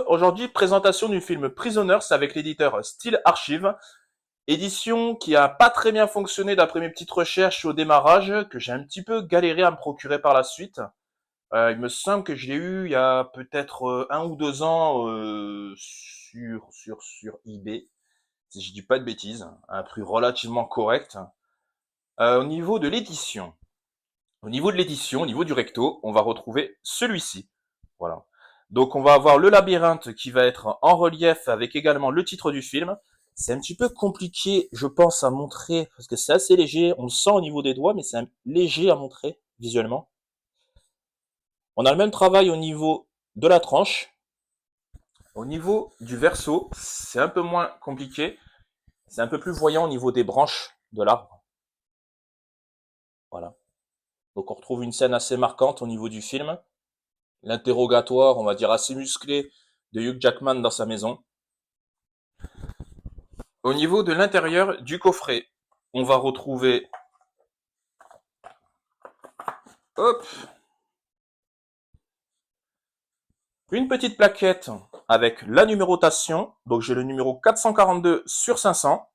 aujourd'hui, présentation du film Prisoners avec l'éditeur Steel Archive. Édition qui a pas très bien fonctionné d'après mes petites recherches au démarrage, que j'ai un petit peu galéré à me procurer par la suite. Il me semble que je l'ai eu il y a peut-être 1 ou 2 ans sur eBay, si je dis pas de bêtises, à un prix relativement correct. Au niveau de l'édition, au niveau du recto, on va retrouver celui-ci. Voilà. Donc on va avoir le labyrinthe qui va être en relief avec également le titre du film. C'est un petit peu compliqué, je pense, à montrer parce que c'est assez léger. On le sent au niveau des doigts, mais c'est léger à montrer visuellement. On a le même travail au niveau de la tranche. Au niveau du verso, c'est un peu moins compliqué. C'est un peu plus voyant au niveau des branches de l'arbre. Voilà. Donc on retrouve une scène assez marquante au niveau du film. L'interrogatoire, on va dire assez musclé, de Hugh Jackman dans sa maison. Au niveau de l'intérieur du coffret, on va retrouver hop, une petite plaquette avec la numérotation. Donc j'ai le numéro 442 sur 500.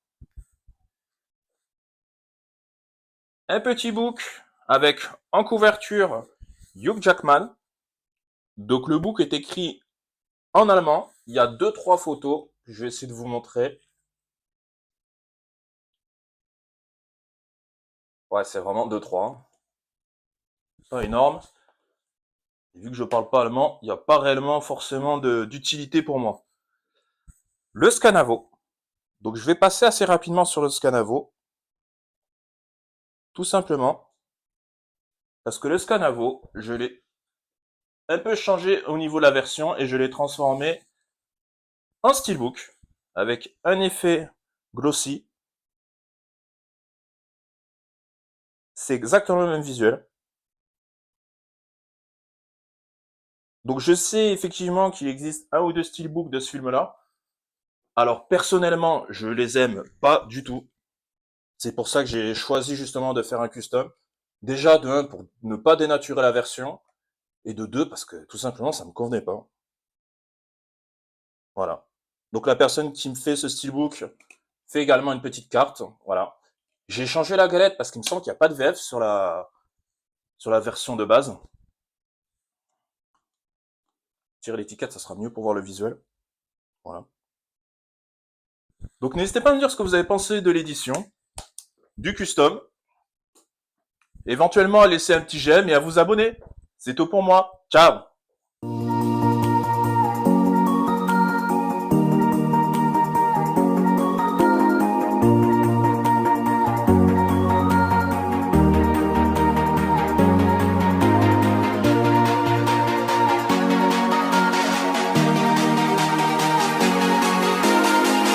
Un petit book avec en couverture Hugh Jackman. Donc le book est écrit en allemand. Il y a 2-3 photos que je vais essayer de vous montrer. Ouais, c'est vraiment 2-3. Pas énorme. Et vu que je parle pas allemand, il n'y a pas réellement forcément d'utilité pour moi. Le Scanavo. Donc je vais passer assez rapidement sur le Scanavo. Tout simplement parce que le Scanavo, je l'ai un peu changé au niveau de la version et je l'ai transformé en steelbook avec un effet glossy. C'est exactement le même visuel. Donc je sais effectivement qu'il existe 1 ou 2 steelbooks de ce film-là. Alors personnellement, je les aime pas du tout. C'est pour ça que j'ai choisi justement de faire un custom. Déjà de 1 pour ne pas dénaturer la version et de 2 parce que tout simplement ça me convenait pas. Voilà. Donc la personne qui me fait ce steelbook fait également une petite carte. Voilà. J'ai changé la galette parce qu'il me semble qu'il n'y a pas de VF sur la version de base. Tirer l'étiquette, ça sera mieux pour voir le visuel. Voilà. Donc n'hésitez pas à me dire ce que vous avez pensé de l'édition, du custom, éventuellement à laisser un petit j'aime et à vous abonner. C'est tout pour moi. Ciao!